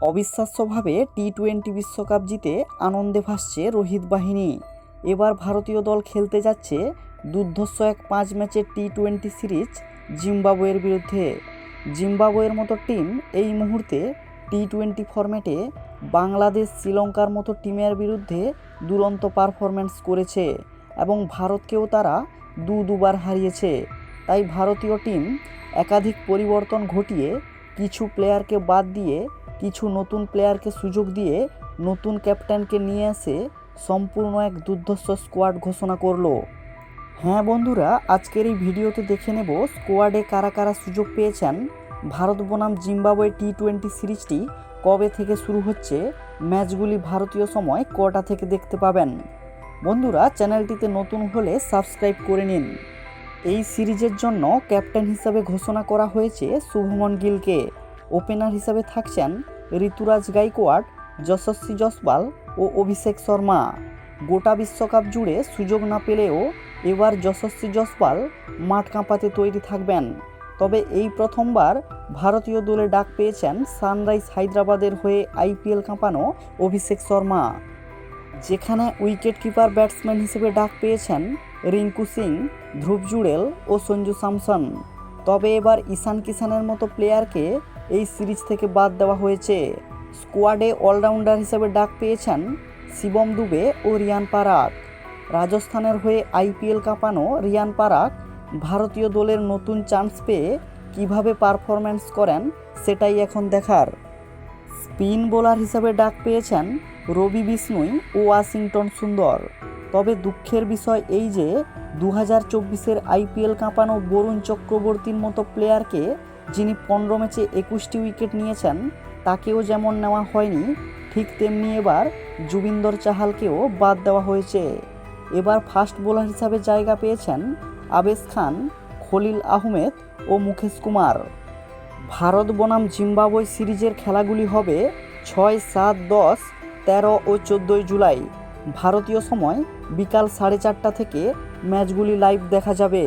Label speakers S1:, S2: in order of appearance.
S1: অবিশ্বাস্যভাবে টি-20 বিশ্বকাপ জিতে আনন্দে ভাসছে রোহিত বাহিনী। এবার ভারতীয় দল খেলতে যাচ্ছে দুর্ধর্ষ এক 5 ম্যাচের টি-20 সিরিজ জিম্বাবুয়ের বিরুদ্ধে। জিম্বাবুয়ের মতো টিম এই মুহূর্তে টি-20 ফরম্যাটে বাংলাদেশ, শ্রীলঙ্কার মতো টিমের বিরুদ্ধে দুরন্ত পারফরম্যান্স করেছে এবং ভারতকেও তারা দুবার হারিয়েছে। তাই ভারতীয় টিম একাধিক পরিবর্তন ঘটিয়ে কিছু প্লেয়ারকে বাদ দিয়ে কিছু নতুন প্লেয়ারকে সুযোগ দিয়ে নতুন ক্যাপ্টেনকে নিয়ে এসে সম্পূর্ণ এক দুর্ধর্ষ স্কোয়াড ঘোষণা করলো। হ্যাঁ বন্ধুরা, আজকের এই ভিডিওতে দেখে নেব স্কোয়াডে কারা কারা সুযোগ পেয়েছেন। ভারত বনাম জিম্বাবুয়ে টি-20 সিরিজটি কবে থেকে শুরু হচ্ছে, ম্যাচগুলি ভারতীয় সময় কটা থেকে দেখতে পাবেন। বন্ধুরা, চ্যানেলটিতে নতুন হলে সাবস্ক্রাইব করে নিন। এই সিরিজের জন্য ক্যাপ্টেন হিসাবে ঘোষণা করা হয়েছে শুভমন গিলকে। ওপেনার হিসাবে থাকছেন ঋতুরাজ গাইকোয়াড়, যশস্বী জয়সওয়াল ও অভিষেক শর্মা। গোটা বিশ্বকাপ জুড়ে সুযোগ না পেলেও এবার যশস্বী জয়সওয়াল মাঠ কাঁপাতে তৈরি থাকবেন। তবে এই প্রথমবার ভারতীয় দলে ডাক পেয়েছেন সানরাইজ হায়দ্রাবাদের হয়ে আইপিএল কাঁপানো অভিষেক শর্মা, যেখানে উইকেট কিপার ব্যাটসম্যান হিসেবে ডাক পেয়েছেন রিঙ্কু সিং, ধ্রুব জুড়েল ও সঞ্জু স্যামসন। তবে এবার ঈশান কিষানের মতো প্লেয়ারকে এই সিরিজ থেকে বাদ দেওয়া হয়েছে। স্কোয়াডে অলরাউন্ডার হিসেবে ডাক পেয়েছেন শিবম দুবে ও রিয়ান পারাক। রাজস্থানের হয়ে আইপিএল কাঁপানো রিয়ান পারাক ভারতীয় দলের নতুন চান্স পেয়ে কিভাবে পারফরম্যান্স করেন সেটাই এখন দেখার। স্পিন বোলার হিসেবে ডাক পেয়েছেন রবি বিষ্ণুই ও ওয়াশিংটন সুন্দর। তবে দুঃখের বিষয় এই যে 2024-এর আইপিএল কাঁপানো বরুণ চক্রবর্তীর মতো প্লেয়ারকে, যিনি 15 ম্যাচে 21টি উইকেট নিয়েছেন, তাকেও যেমন নেওয়া হয়নি, ঠিক তেমনি এবার যুবিন্দর চাহালকেও বাদ দেওয়া হয়েছে। এবার ফাস্ট বোলার হিসাবে জায়গা পেয়েছেন আবেশ খান, খলিল আহমেদ ও মুকেশ কুমার। ভারত বনাম জিম্বাবুয়ে সিরিজের খেলাগুলি হবে 6, 7, 10, 13 ও 14 জুলাই ভারতীয় সময় বিকাল 4:30 থেকে ম্যাচগুলি লাইভ দেখা যাবে।